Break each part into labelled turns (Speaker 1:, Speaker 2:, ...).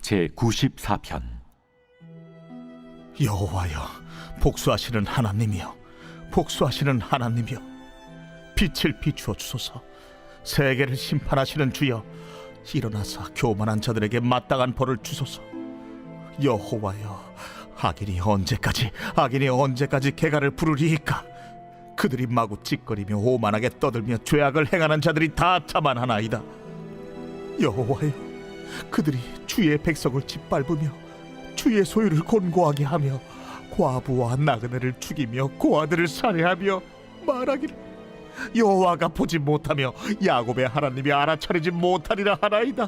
Speaker 1: 제94편.
Speaker 2: 여호와여, 복수하시는 하나님이여, 복수하시는 하나님이여, 빛을 비추어 주소서. 세계를 심판하시는 주여, 일어나서 교만한 자들에게 마땅한 벌을 주소서. 여호와여, 악인이 언제까지 개가를 부르리이까? 그들이 마구 찌꺼리며 오만하게 떠들며 죄악을 행하는 자들이 다 자만하나이다. 여호와여, 그들이 주의 백성을 짓밟으며 주의 소유를 곤고하게 하며 과부와 나그네를 죽이며 고아들을 살해하며 말하기를, 여호와가 보지 못하며 야곱의 하나님이 알아차리지 못하리라 하나이다.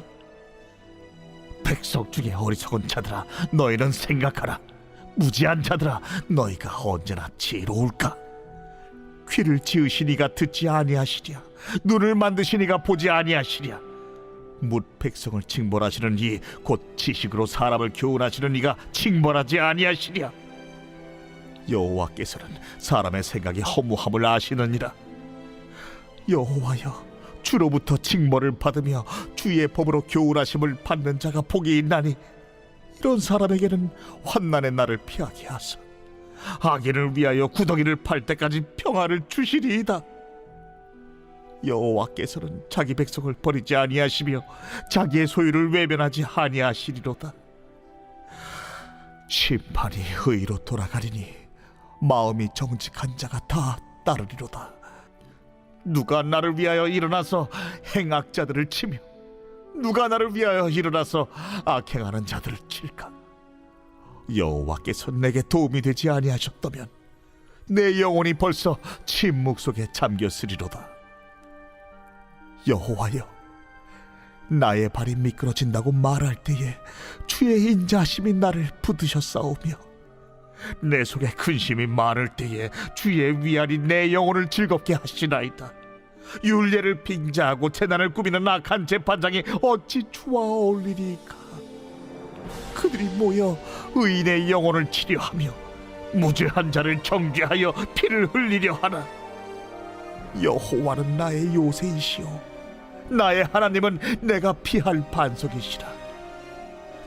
Speaker 2: 백성 중에 어리석은 자들아, 너희는 생각하라. 무지한 자들아, 너희가 언제나 지혜로울까? 귀를 지으시니가 듣지 아니하시랴, 눈을 만드시니가 보지 아니하시랴. 뭇 백성을 징벌하시는 이 곧 지식으로 사람을 교훈하시는 이가 징벌하지 아니하시랴. 여호와께서는 사람의 생각이 허무함을 아시느니라. 여호와여, 주로부터 징벌을 받으며 주의 법으로 교훈하심을 받는 자가 복이 있나니, 이런 사람에게는 환난의 날을 피하게 하사 악인을 위하여 구덩이를 팔 때까지 평화를 주시리이다. 여호와께서는 자기 백성을 버리지 아니하시며 자기의 소유를 외면하지 아니하시리로다. 심판이 의로 돌아가리니 마음이 정직한 자가 다 따르리로다. 누가 나를 위하여 일어나서 행악자들을 치며 누가 나를 위하여 일어나서 악행하는 자들을 칠까? 여호와께서 내게 도움이 되지 아니하셨다면 내 영혼이 벌써 침묵 속에 잠겼으리로다. 여호와여, 나의 발이 미끄러진다고 말할 때에 주의 인자하심이 나를 붙드셨사오며, 내 속에 근심이 많을 때에 주의 위안이 내 영혼을 즐겁게 하시나이다. 율례를 빙자하고 재난을 꾸미는 악한 재판장이 어찌 주와 어울리리까? 그들이 모여 의인의 영혼을 치려하며 무죄한 자를 정죄하여 피를 흘리려 하나. 여호와는 나의 요새이시오, 나의 하나님은 내가 피할 반석이시라.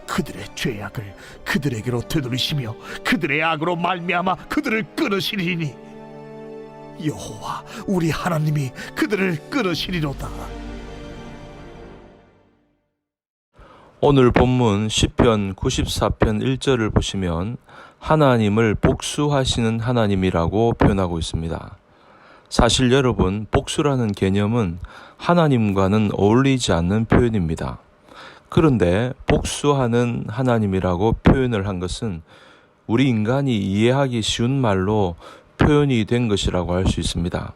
Speaker 2: 그들의 죄악을 그들에게로 되돌리시며 그들의 악으로 말미암아 그들을 끊으시리니, 여호와 우리 하나님이 그들을 끊으시리로다.
Speaker 3: 오늘 본문 시편 94편 1절을 보시면 하나님을 복수하시는 하나님이라고 표현하고 있습니다. 사실 여러분, 복수라는 개념은 하나님과는 어울리지 않는 표현입니다. 그런데 복수하는 하나님이라고 표현을 한 것은 우리 인간이 이해하기 쉬운 말로 표현이 된 것이라고 할 수 있습니다.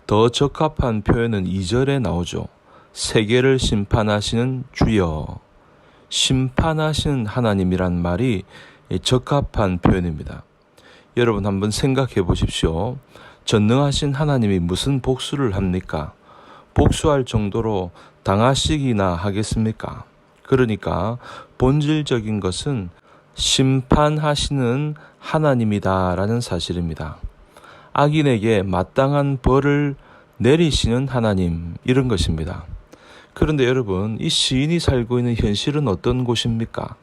Speaker 3: 더 적합한 표현은 2절에 나오죠. 세계를 심판하시는 주여. 심판하시는 하나님이란 말이 적합한 표현입니다. 여러분 한번 생각해 보십시오. 전능하신 하나님이 무슨 복수를 합니까? 복수할 정도로 당하시기나 하겠습니까? 그러니까 본질적인 것은 심판하시는 하나님이다라는 사실입니다. 악인에게 마땅한 벌을 내리시는 하나님, 이런 것입니다. 그런데 여러분, 이 시인이 살고 있는 현실은 어떤 곳입니까?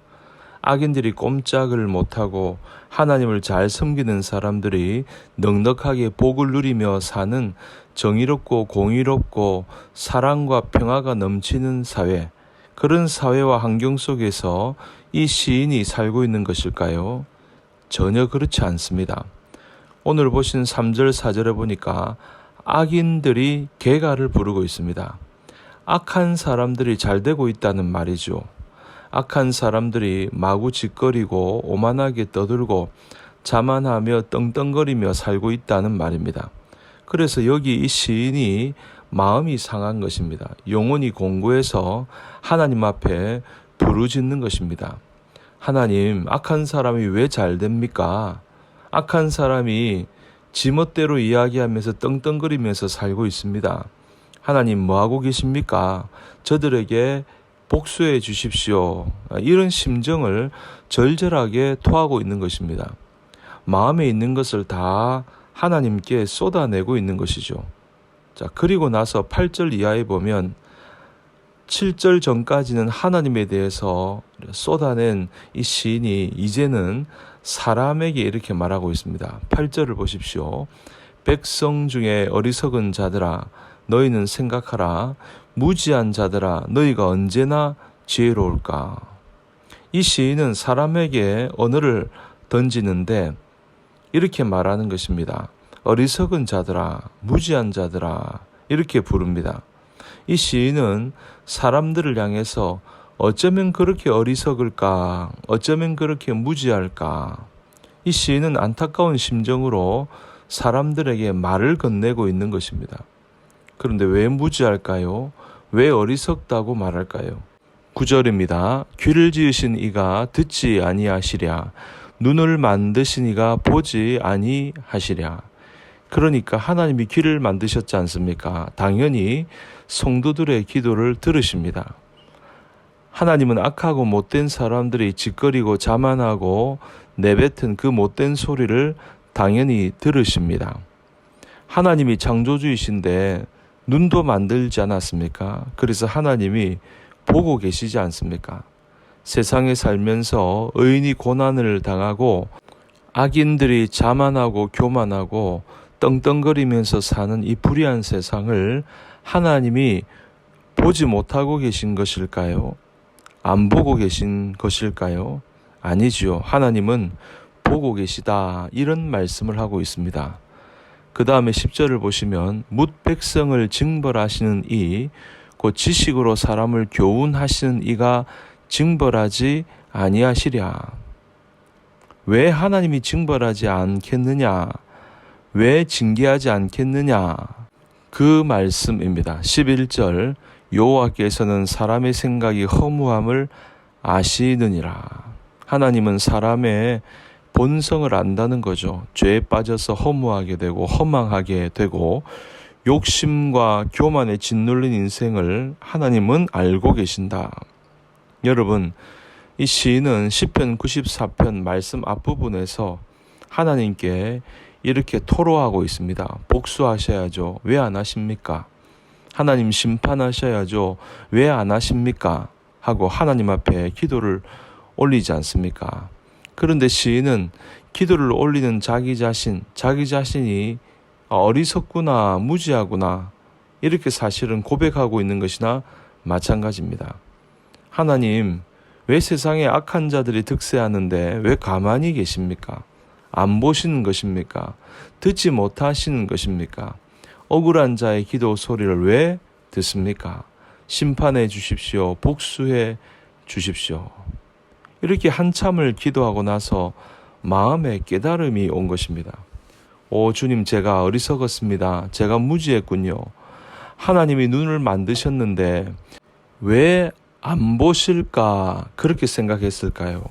Speaker 3: 악인들이 꼼짝을 못하고 하나님을 잘 섬기는 사람들이 넉넉하게 복을 누리며 사는 정의롭고 공의롭고 사랑과 평화가 넘치는 사회, 그런 사회와 환경 속에서 이 시인이 살고 있는 것일까요? 전혀 그렇지 않습니다. 오늘 보신 3절 4절에 보니까 악인들이 개가를 부르고 있습니다. 악한 사람들이 잘 되고 있다는 말이죠. 악한 사람들이 마구 짓거리고 오만하게 떠들고 자만하며 떵떵거리며 살고 있다는 말입니다. 그래서 여기 이 시인이 마음이 상한 것입니다. 영혼이 공고해서 하나님 앞에 부르짖는 것입니다. 하나님, 악한 사람이 왜 잘 됩니까? 악한 사람이 지멋대로 이야기하면서 떵떵거리면서 살고 있습니다. 하나님, 뭐하고 계십니까? 저들에게 복수해 주십시오. 이런 심정을 절절하게 토하고 있는 것입니다. 마음에 있는 것을 다 하나님께 쏟아내고 있는 것이죠. 자, 그리고 나서 8절 이하에 보면 7절 전까지는 하나님에 대해서 쏟아낸 이 시인이 이제는 사람에게 이렇게 말하고 있습니다. 8절을 보십시오. 백성 중에 어리석은 자들아 너희는 생각하라. 무지한 자들아 너희가 언제나 지혜로울까. 이 시인은 사람에게 언어를 던지는데 이렇게 말하는 것입니다. 어리석은 자들아, 무지한 자들아 이렇게 부릅니다. 이 시인은 사람들을 향해서 어쩌면 그렇게 어리석을까, 어쩌면 그렇게 무지할까. 이 시인은 안타까운 심정으로 사람들에게 말을 건네고 있는 것입니다. 그런데 왜 무지할까요? 왜 어리석다고 말할까요? 9절입니다. 귀를 지으신 이가 듣지 아니하시랴. 눈을 만드신 이가 보지 아니하시랴. 그러니까 하나님이 귀를 만드셨지 않습니까? 당연히 성도들의 기도를 들으십니다. 하나님은 악하고 못된 사람들이 짓거리고 자만하고 내뱉은 그 못된 소리를 당연히 들으십니다. 하나님이 창조주이신데 눈도 만들지 않았습니까? 그래서 하나님이 보고 계시지 않습니까? 세상에 살면서 의인이 고난을 당하고 악인들이 자만하고 교만하고 떵떵거리면서 사는 이 불의한 세상을 하나님이 보지 못하고 계신 것일까요? 안 보고 계신 것일까요? 아니지요. 하나님은 보고 계시다. 이런 말씀을 하고 있습니다. 그 다음에 10절을 보시면 뭇 백성을 징벌하시는 이, 곧 지식으로 사람을 교훈하시는 이가 징벌하지 아니하시랴. 왜 하나님이 징벌하지 않겠느냐? 왜 징계하지 않겠느냐? 그 말씀입니다. 11절 여호와께서는 사람의 생각이 허무함을 아시느니라. 하나님은 사람의 본성을 안다는 거죠. 죄에 빠져서 허무하게 되고 허망하게 되고 욕심과 교만에 짓눌린 인생을 하나님은 알고 계신다. 여러분, 이 시인은 시편 94편 말씀 앞부분에서 하나님께 이렇게 토로하고 있습니다. 복수하셔야죠. 왜 안 하십니까? 하나님 심판하셔야죠. 왜 안 하십니까? 하고 하나님 앞에 기도를 올리지 않습니까? 그런데 시인은 기도를 올리는 자기 자신이 어리석구나, 무지하구나 이렇게 사실은 고백하고 있는 것이나 마찬가지입니다. 하나님, 왜 세상에 악한 자들이 득세하는데 왜 가만히 계십니까? 안 보시는 것입니까? 듣지 못하시는 것입니까? 억울한 자의 기도 소리를 왜 듣습니까? 심판해 주십시오. 복수해 주십시오. 이렇게 한참을 기도하고 나서 마음에 깨달음이 온 것입니다. 오 주님, 제가 어리석었습니다. 제가 무지했군요. 하나님이 눈을 만드셨는데 왜 안 보실까 그렇게 생각했을까요?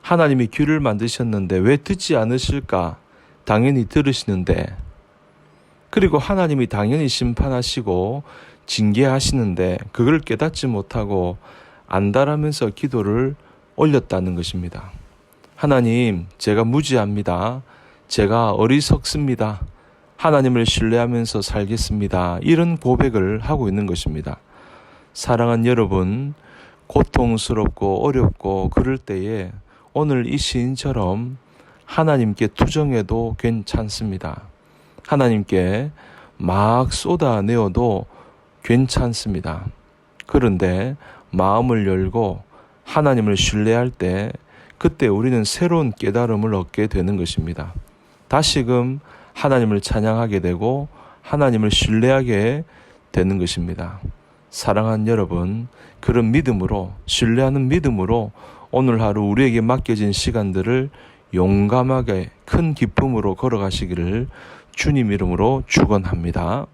Speaker 3: 하나님이 귀를 만드셨는데 왜 듣지 않으실까? 당연히 들으시는데, 그리고 하나님이 당연히 심판하시고 징계하시는데 그걸 깨닫지 못하고 안달하면서 기도를 올렸다는 것입니다. 하나님, 제가 무지합니다. 제가 어리석습니다. 하나님을 신뢰하면서 살겠습니다. 이런 고백을 하고 있는 것입니다. 사랑하는 여러분, 고통스럽고 어렵고 그럴 때에 오늘 이 시인처럼 하나님께 투정해도 괜찮습니다. 하나님께 막 쏟아내어도 괜찮습니다. 그런데 마음을 열고 하나님을 신뢰할 때 그때 우리는 새로운 깨달음을 얻게 되는 것입니다. 다시금 하나님을 찬양하게 되고 하나님을 신뢰하게 되는 것입니다. 사랑하는 여러분, 그런 믿음으로, 신뢰하는 믿음으로 오늘 하루 우리에게 맡겨진 시간들을 용감하게 큰 기쁨으로 걸어가시기를 주님 이름으로 축원합니다.